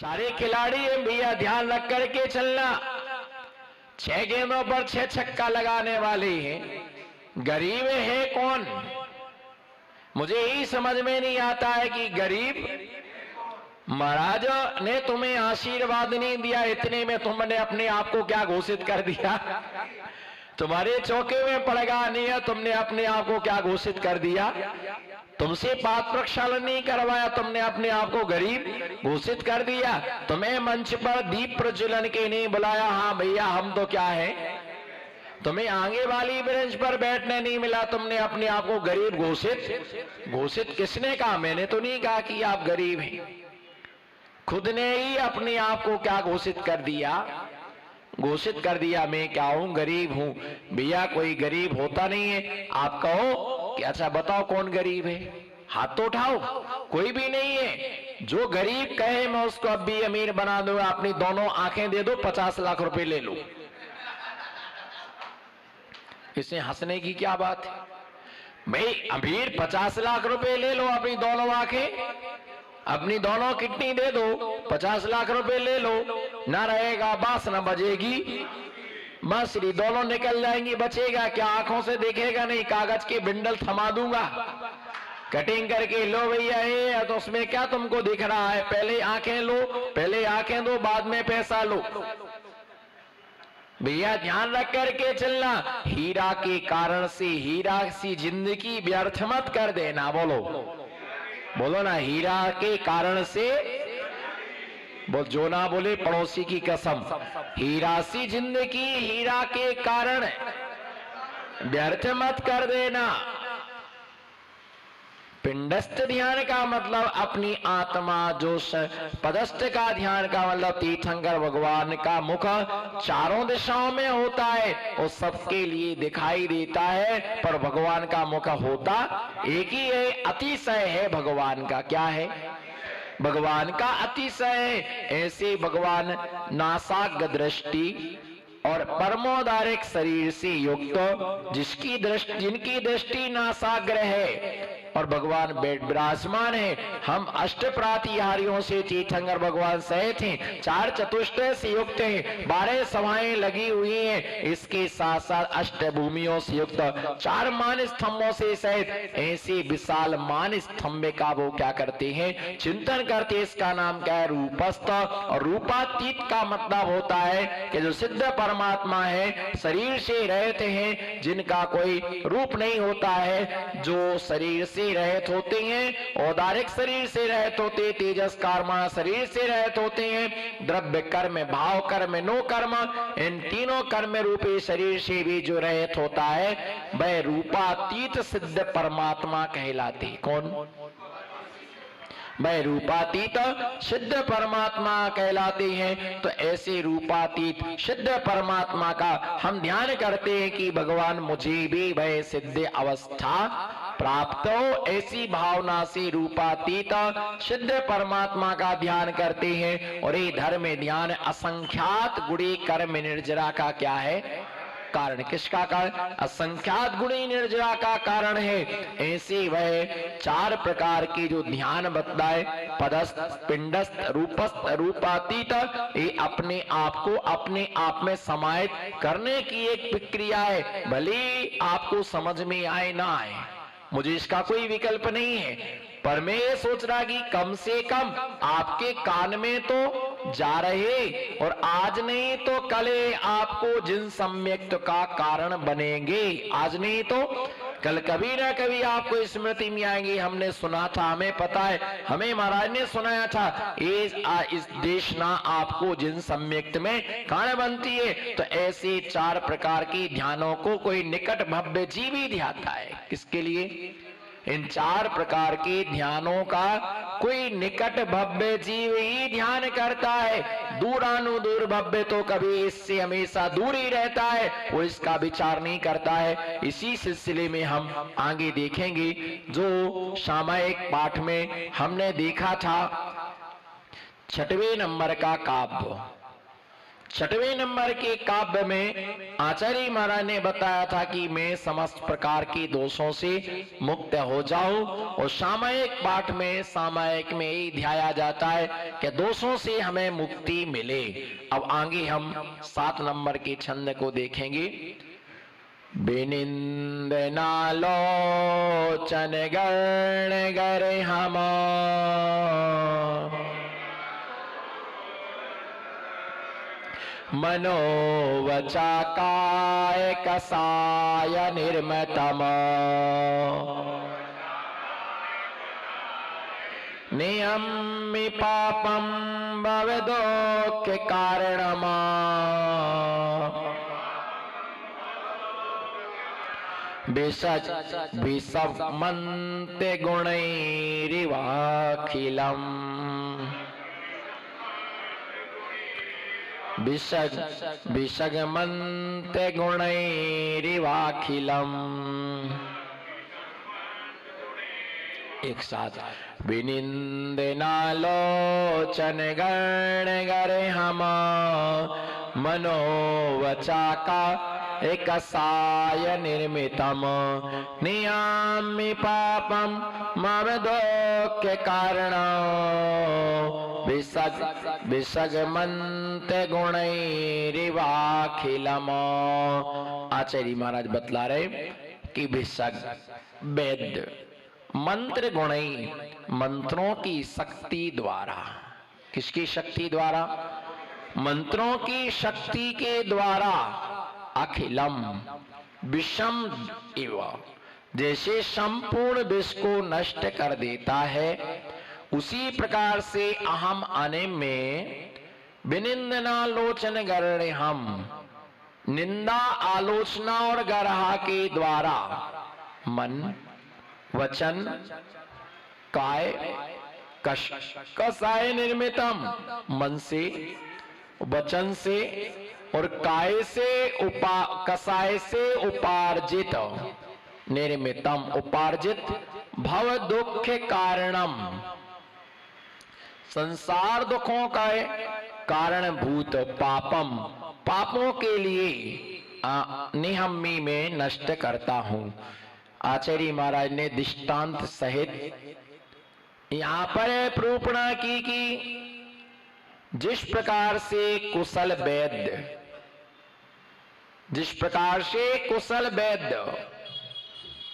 सारे खिलाड़ी हैं भैया, ध्यान रख करके चलना। 6 गेंदों पर 6 छक्का लगाने वाले हैं। गरीब है कौन? मुझे ही समझ में नहीं आता है कि गरीब महाराज ने तुम्हें आशीर्वाद नहीं दिया, इतने में तुमने अपने आप को क्या घोषित कर दिया? तुम्हारे चौके में पड़गा नहीं है, तुमने अपने आप को क्या घोषित कर दिया? तुमसे पात्र प्रक्षालन नहीं करवाया, तुमने अपने आप को गरीब घोषित कर दिया। तुम्हें मंच पर दीप प्रज्वलन के नहीं बुलाया, हाँ भैया हम तो क्या है। तुम्हें आगे वाली बेंच पर बैठने नहीं मिला, तुमने अपने आप को गरीब घोषित किसने कहा? मैंने तो नहीं कहा कि आप गरीब हैं, खुद ने ही अपने आप को क्या घोषित कर दिया? घोषित कर दिया मैं क्या हूं? गरीब हूं। भैया कोई गरीब होता नहीं है। आप कहो कि अच्छा बताओ कौन गरीब है, हाथ तो उठाओ। कोई भी नहीं है। जो गरीब कहे मैं उसको अब भी अमीर बना दूंगा, अपनी दोनों आंखें दे दो, 50 लाख रुपए ले लो। इसमें हंसने की क्या बात है भाई? अमीर 50 लाख रुपए ले लो, अपनी दोनों आंखें, अपनी दोनों किडनी दे दो, 50 लाख रुपए ले लो, ना रहेगा बांस ना बजेगी बांसुरी, दोनों निकल जाएंगी, बचेगा क्या? आंखों से देखेगा नहीं, कागज के बिंडल थमा दूंगा कटिंग करके, लो भैया ये, तो उसमें क्या तुमको दिख रहा है? पहले आंखें लो, पहले आंखें दो, बाद में पैसा लो। भैया ध्यान रख करके चलना। हीरा के कारण से हीरा सी जिंदगी व्यर्थ मत कर देना। बोलो बोलो ना, हीरा के कारण से बोल, जो ना बोले पड़ोसी की कसम। हीरा सी जिंदगी हीरा के कारण व्यर्थ मत कर देना। पिंडस्थ ध्यान का मतलब अपनी आत्मा, जो पदस्थ का ध्यान का मतलब तीर्थंकर भगवान का मुख चारों दिशाओं में होता है, वो सबके लिए दिखाई देता है, पर भगवान का मुख होता एक ही है। अतिशय है भगवान का। क्या है? भगवान का अतिशय है। ऐसे भगवान नासाग्र दृष्टि और परमोदारिक शरीर से युक्त, जिनकी दृष्टि नासाग्र है और भगवान विराजमान है। हम अष्ट प्रातिहारियों से तीर्थंकर भगवान सहित हैं, 4 चतुष्टय से युक्त हैं, 12 सभाएं लगी हुई हैं, इसके साथ साथ अष्ट भूमियों से युक्त 4 मान स्तंभों से सहित ऐसे विशाल मान स्तंभ का वो क्या करते हैं? चिंतन करते। इसका नाम क्या है? रूपस्थ। और रूपातीत का मतलब होता है कि जो सिद्ध परमात्मा है, शरीर से रहते हैं, जिनका कोई रूप नहीं होता है, जो शरीर से रहित होते हैं, औदारिक शरीर से रहित होते, तेजस कर्मा शरीर से रहित होते हैं, द्रव्य कर्म भाव कर्म नो कर्म, इन तीनों कर्म रूपी शरीर से भी जो रहित होता है, वह रूपातीत सिद्ध परमात्मा कहलाते। कौन? वह रूपातीत सिद्ध परमात्मा कहलाते हैं। तो ऐसे रूपातीत सिद्ध परमात्मा का हम ध्यान करते हैं कि भगवान मुझे भी वह सिद्ध अवस्था प्राप्त हो, ऐसी भावना से रूपातीत सिद्ध परमात्मा का ध्यान करते हैं। और ये धर्म ध्यान असंख्यात गुणी कर्म निर्जरा का क्या है? कारण। किसका कारण? असंख्यात गुणी निर्जरा का कारण है। ऐसे वह 4 प्रकार के जो ध्यान बतलाए, पदस्थ, पिंडस्थ, रूपस्थ, रूपातीत, ये अपने आप को अपने आप में समाहित करने की एक प्रक्रिया है। भले आपको समझ में आए ना आए, मुझे इसका कोई विकल्प नहीं है, पर मैं ये सोच रहा कि कम से कम आपके कान में तो जा रहे, और आज नहीं तो कल आपको जिन सम्यक्त का कारण बनेंगे। आज नहीं तो कल कभी ना कभी आपको स्मृति में आएंगे। हमने सुना था, हमें पता है, हमें महाराज ने सुनाया था, इस देश ना आपको जिन सम्यक्त में कारण बनती है। तो ऐसे 4 प्रकार के ध्यानों को कोई निकट भव्य जीव ही ध्याता है। किसके लिए? इन 4 प्रकार के ध्यानों का कोई निकट भव्य जीव ही ध्यान करता है। दूरानुदूर भव्य तो कभी इससे हमेशा दूर ही रहता है, वो इसका विचार नहीं करता है। इसी सिलसिले में हम आगे देखेंगे, जो सामायिक पाठ में हमने देखा था 6वें नंबर का काव्य। छठवें नंबर के काव्य में आचार्य महाराज ने बताया था कि मैं समस्त प्रकार के दोषों से मुक्त हो जाऊं, और सामायिक पाठ में सामायिक में ही ध्याया जाता है कि दोषों से हमें मुक्ति मिले। अब आगे हम 7 नंबर के छंद को देखेंगे। बिनिंदना लोचन गण गर हम मनोवचा काय कसाय निर्मतम नियम्मि पापम भवदो के कारणमा विसज विसमन्ते गुणैरिवाखिलम् विसगमन्ते गुणैरिवाखिलम्। एक साथ विनिंदनालोचन गण गरे हम मनोवचा का एक साय निर्मितम नियामि पापम ममदो के कारण विसगमन्त गुणैरिवाखिलम। आचार्य महाराज बतला रहे कि विसग वेद मंत्र गुणई मंत्रों की शक्ति द्वारा, किसकी शक्ति द्वारा? मंत्रों की शक्ति के द्वारा अखिलम विषम इव, जैसे संपूर्ण विष को नष्ट कर देता है, उसी प्रकार से अहम आने में विनिंदनालोचन गरणे हम, निंदा आलोचना और गरहा के द्वारा मन वचन काय कसाय निर्मितम, मन से वचन से और काय से कसाय से उपार्जित, निर्मितम उपार्जित, भव दुख कारणम, संसार दुखों का कारणभूत पापम, पापों के लिए निहम्मी में नष्ट करता हूं। आचार्य महाराज ने दृष्टांत सहित यहां पर प्रूपणा की कि जिस प्रकार से कुशल वैद्य, जिस प्रकार से कुशल वैद्य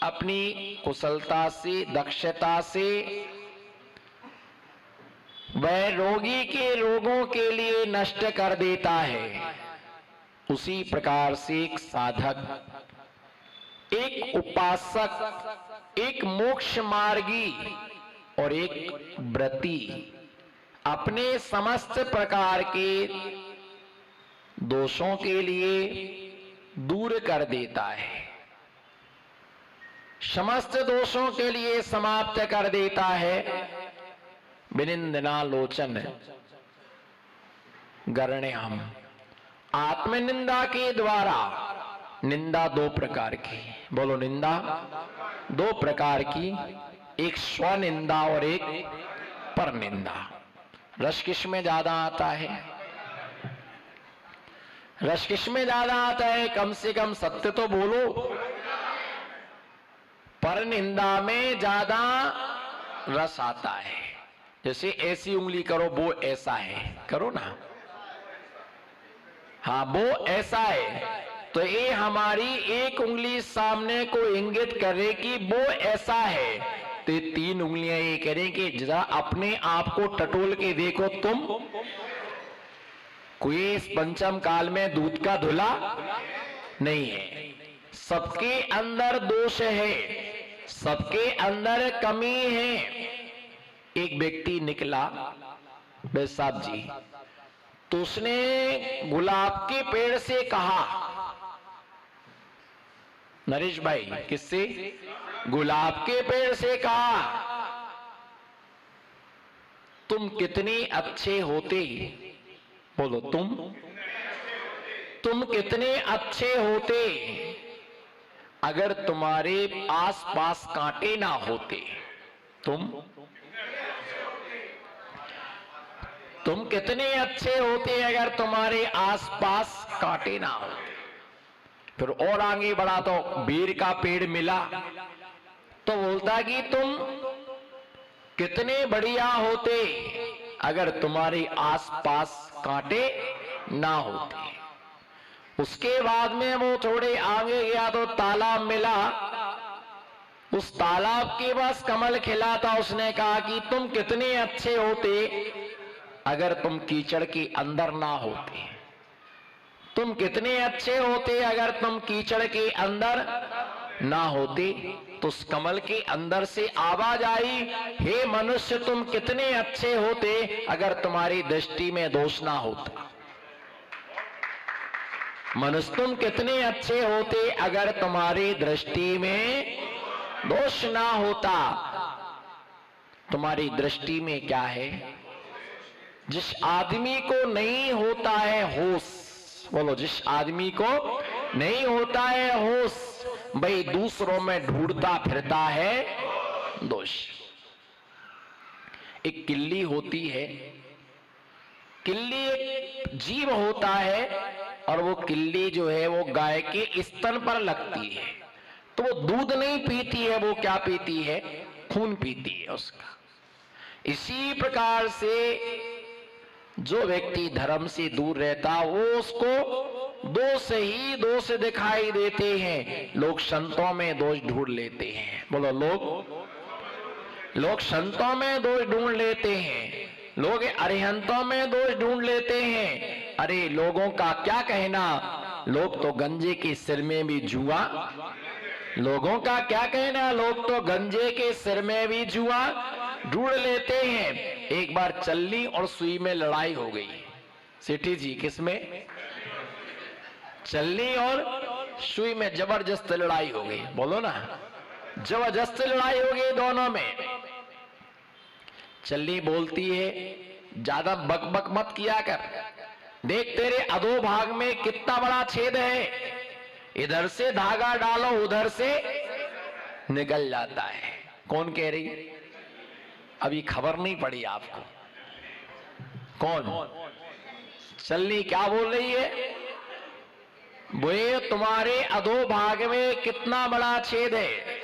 अपनी कुशलता से दक्षता से वह रोगी के रोगों के लिए नष्ट कर देता है, उसी प्रकार से एक साधक, एक उपासक, एक मोक्ष मार्गी और एक व्रती अपने समस्त प्रकार के दोषों के लिए दूर कर देता है, समस्त दोषों के लिए समाप्त कर देता है। विनिंदनालोचन गरणे हम, आत्मनिंदा के द्वारा, निंदा 2 प्रकार की, बोलो निंदा 2 प्रकार की, एक स्वनिंदा और एक पर निंदा। रस किस में ज्यादा आता है? रस किस में ज्यादा आता है? कम से कम सत्य तो बोलो। पर निंदा में ज्यादा रस आता है। जैसे ऐसी उंगली करो, वो ऐसा है, करो ना, हाँ वो ऐसा है, तो ये हमारी एक उंगली सामने को इंगित करे कि वो ऐसा है, तो 3 उंगलियां ये करें कि जरा अपने आप को टटोल के देखो तुम, कोई इस पंचम काल में दूध का धुला नहीं है। सबके अंदर दोष है, सबके अंदर कमी है। एक व्यक्ति निकला भाई साहब जी, तो उसने गुलाब के पेड़ से कहा, नरेश भाई किससे? गुलाब के पेड़ से कहा, तुम कितने अच्छे होते, बोलो तुम कितने अच्छे होते अगर तुम्हारे आसपास कांटे ना होते। तुम तुम कितने अच्छे होते अगर तुम्हारे आसपास कांटे ना होते। फिर और आगे बढ़ा तो बेर का पेड़ मिला तो बोलता कि तुम कितने बढ़िया होते अगर तुम्हारे आसपास कांटे ना होते। उसके बाद में वो थोड़े आगे गया तो तालाब मिला, उस तालाब के पास कमल खिला था। उसने कहा कि तुम कितने अच्छे होते अगर तुम कीचड़ के अंदर ना होते। तुम कितने अच्छे होते अगर तुम कीचड़ के अंदर ना होते। तो उस कमल के अंदर से आवाज आई, हे मनुष्य तुम कितने अच्छे होते अगर तुम्हारी दृष्टि में दोष ना होता। मनुष्य तुम कितने अच्छे होते अगर तुम्हारी दृष्टि में दोष ना होता। तुम्हारी दृष्टि में क्या है? जिस आदमी को नहीं होता है होश, बोलो, जिस आदमी को नहीं होता है होश, भाई दूसरों में ढूंढता फिरता है दोष। एक किल्ली होती है, किल्ली एक जीव होता है और वो किल्ली जो है वो गाय के स्तन पर लगती है। तो वो दूध नहीं पीती है, वो क्या पीती है? खून पीती है उसका। इसी प्रकार से जो व्यक्ति धर्म से दूर रहता वो उसको दोष ही दोष दिखाई देते हैं। लोग संतों में दोष ढूंढ लेते हैं। बोलो, लोग संतों में दोष ढूंढ लेते हैं, लोग अरिहंतों में दोष ढूंढ लेते हैं। अरे लोगों का क्या कहना, लोग तो गंजे के सिर में भी जुआ, लोगों का क्या कहना, लोग तो गंजे के सिर में भी जुआ ढूंढ लेते हैं। एक बार चल्ली और सुई में लड़ाई हो गई। सेठी जी, किसमें? चल्ली और सुई में जबरदस्त लड़ाई हो गई। बोलो ना, जबरदस्त लड़ाई हो गई दोनों में। चल्ली बोलती है, ज्यादा बकबक मत किया कर, देख तेरे अधोभाग में कितना बड़ा छेद है, इधर से धागा डालो उधर से निकल जाता है। कौन कह रही? अभी खबर नहीं पड़ी आपको। कौन? चल्ली क्या बोल रही है? बोले तुम्हारे अधोभाग में कितना बड़ा छेद है,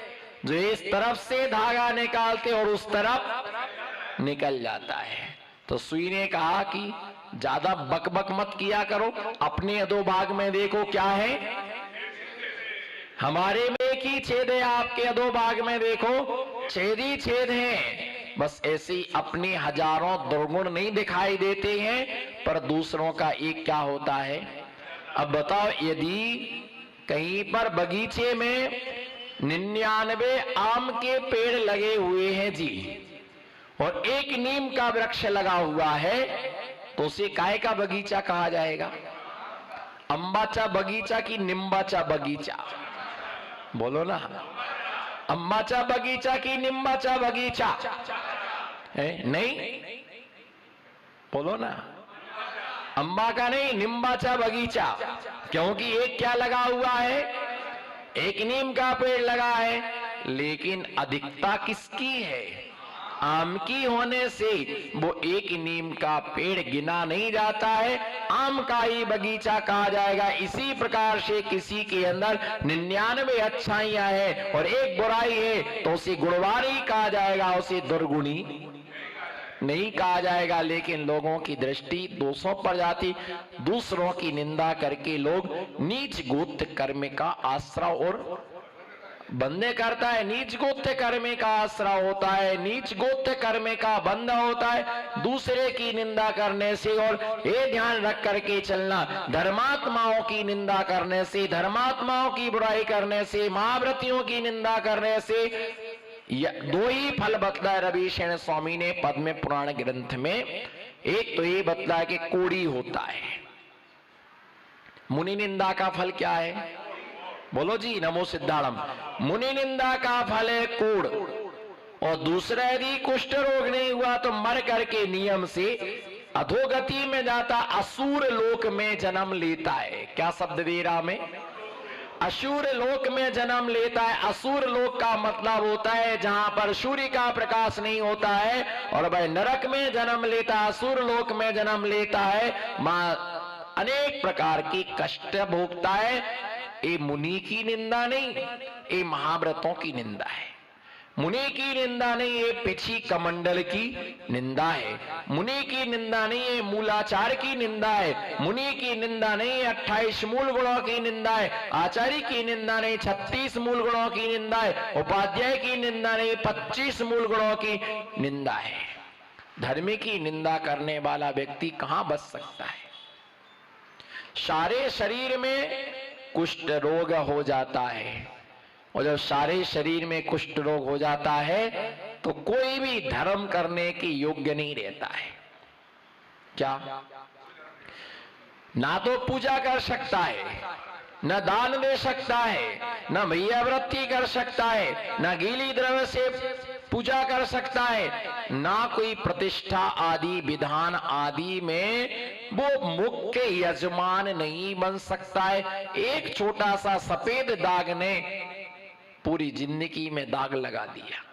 जो इस तरफ से धागा निकालते और उस तरफ निकल जाता है। तो सुई ने कहा कि ज्यादा बकबक मत किया करो, अपने अधोभाग में देखो क्या है। हमारे में एक ही छेद है, आपके अधोभाग में देखो छेद ही छेद है। बस ऐसे ही अपने हजारों दुर्गुण नहीं दिखाई देते हैं, पर दूसरों का एक क्या होता है। अब बताओ, यदि कहीं पर बगीचे में 99 आम के पेड़ लगे हुए हैं जी, और एक नीम का वृक्ष लगा हुआ है, तो उसे काय का बगीचा कहा जाएगा? अंबाचा बगीचा की निम्बाचा बगीचा? बोलो ना, अम्बाचा बगीचा की निम्बाचा बगीचा है? नहीं, बोलो ना, अम्बा का नहीं, निम्बाचा बगीचा। क्योंकि एक क्या लगा हुआ है? एक नीम का पेड़ लगा है, लेकिन अधिकता किसकी है? आम की होने से वो एक नीम का पेड़ गिना नहीं जाता है, आम का ही बगीचा कहा जाएगा। इसी प्रकार से किसी के अंदर 99 अच्छाइयां हैं और एक बुराई है, तो उसे गुणवारी कहा जाएगा, उसे दुर्गुणी नहीं कहा जाएगा। लेकिन लोगों की दृष्टि दोषों पर जाती, दूसरों की निंदा करके लोग नीच गोत्र कर्म का आश्रय और बंदे करता है। नीच गोत्र कर्म का आश्रय होता है, नीच गोत्र कर्म का बंद होता है दूसरे की निंदा करने से। और ये ध्यान रख करके चलना, धर्मात्माओं की निंदा करने से, धर्मात्माओं की बुराई करने से, महाव्रतियों की निंदा करने से दो ही फल बतलाए रविशरण स्वामी ने पद्म पुराण ग्रंथ में। एक तो ये बतलाया कि कोड़ी होता है। मुनि निंदा का फल क्या है? बोलो जी, नमो सिद्धाड़म। मुनि निंदा का फल है कोड़। और दूसरा, यदि कुष्ठ रोग नहीं हुआ तो मर करके नियम से अधोगति में जाता, असुर लोक में जन्म लेता है। क्या शब्द दे रहा में? असुर लोक में जन्म लेता है। असुर लोक का मतलब होता है जहां पर सूर्य का प्रकाश नहीं होता है, और वह नरक में जन्म लेता है, असुर लोक में जन्म लेता है, मां अनेक प्रकार की कष्ट भोगता है। ये मुनि की निंदा नहीं, ये महाव्रतों की निंदा है। मुनि की निंदा नहीं, ये पिछी कमंडल की निंदा है। मुनि की निंदा नहीं, ये मूलाचार की निंदा है। मुनि की निंदा नहीं, 28 मूल गुणों की निंदा है। आचार्य की निंदा नहीं, 36 मूल गुणों की निंदा है। उपाध्याय की निंदा नहीं, 25 मूल गुणों की निंदा है। धर्म की निंदा करने वाला व्यक्ति कहां बच सकता है? सारे शरीर में कुष्ठ रोग हो जाता है, और जब सारे शरीर में कुष्ठ रोग हो जाता है तो कोई भी धर्म करने की योग्य नहीं रहता है। क्या? ना तो पूजा कर सकता है, न दान दे सकता है, न भैयावृत्ति कर सकता है, न गीली द्रव्य से पूजा कर सकता है, ना कोई प्रतिष्ठा आदि विधान आदि में वो मुख्य यजमान नहीं बन सकता है। एक छोटा सा सफेद दाग ने पूरी जिंदगी में दाग लगा दिया।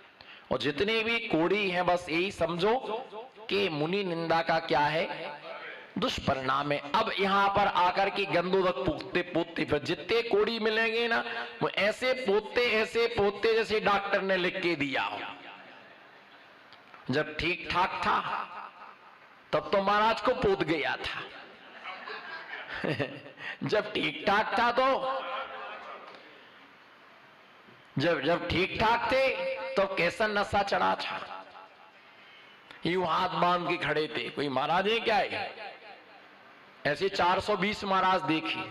और जितने भी कोड़ी हैं बस यही समझो कि मुनि निंदा का क्या है, दुष्परिणाम है। अब यहाँ पर आकर के गंदोदक पोतते पोतते फिर जितने कोड़ी मिलेंगे ना, वो ऐसे पोतते जैसे डॉक्टर ने लिख के दिया हो। जब ठीक ठाक था तब तो महाराज को पोत गया था जब ठीक ठाक था तो जब ठीक ठाक थे तो कैसा नशा चढ़ा था, यूं हाथ बांध के खड़े थे। कोई महाराज है क्या है? ऐसे 420 महाराज देखी।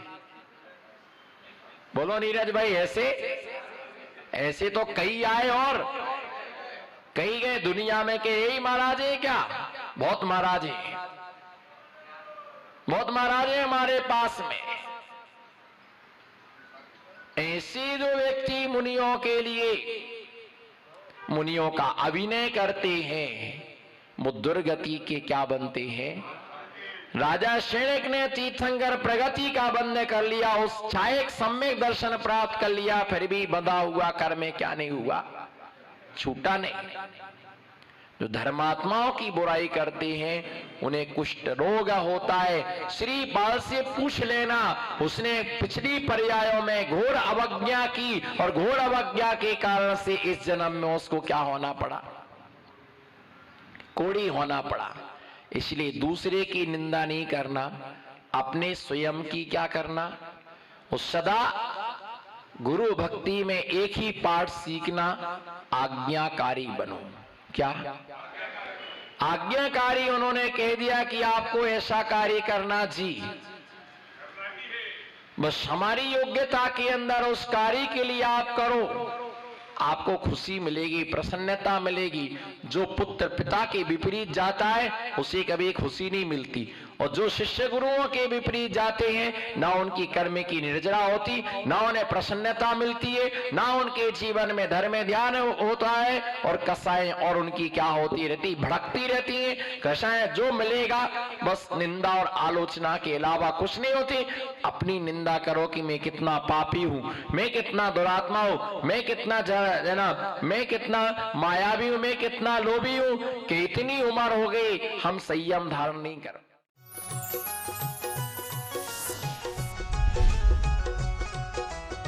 बोलो नीरज भाई, ऐसे तो कई आए और कई गए दुनिया में के यही महाराज है क्या? बहुत महाराज है, बहुत महाराज है हमारे पास में। ऐसे जो व्यक्ति मुनियों के लिए मुनियों का अभिनय करते हैं, वो दुर्गति के क्या बनते हैं? राजा शैणिक ने तीर्थंकर प्रगति का बंधन कर लिया, उस छायक सम्यक दर्शन प्राप्त कर लिया, फिर भी बंधा हुआ कर में क्या नहीं हुआ? छूटा नहीं। जो धर्मात्माओं की बुराई करते हैं उन्हें कुष्ठ रोग होता है। श्री पाल से पूछ लेना, उसने पिछली पर्यायों में घोर अवज्ञा की, और घोर अवज्ञा के कारण से इस जन्म में उसको क्या होना पड़ा? कोढ़ी होना पड़ा। इसलिए दूसरे की निंदा नहीं करना, अपने स्वयं की क्या करना? उस सदा गुरु भक्ति में एक ही पाठ सीखना, आज्ञाकारी बनो। क्या? आज्ञाकारी। उन्होंने कह दिया कि आपको ऐसा कार्य करना जी, बस हमारी योग्यता के अंदर उस कार्य के लिए आप करो, आपको खुशी मिलेगी, प्रसन्नता मिलेगी। जो पुत्र पिता के विपरीत जाता है उसे कभी खुशी नहीं मिलती, और जो शिष्य गुरुओं के विपरीत जाते हैं ना उनकी कर्म की निर्जरा होती, ना उन्हें प्रसन्नता मिलती है, ना उनके जीवन में धर्म ध्यान होता है, और कसाएं और उनकी क्या होती रहती? भड़कती रहती है। कसाएं जो मिलेगा बस निंदा और आलोचना के अलावा कुछ नहीं होती। अपनी निंदा करो कि मैं कितना पापी हूं, मैं कितना दुरात्मा हूं, मैं कितना मैं कितना मायावी हूं, मैं कितना लोभी हूं, कि इतनी उम्र हो गई हम संयम धारण नहीं कर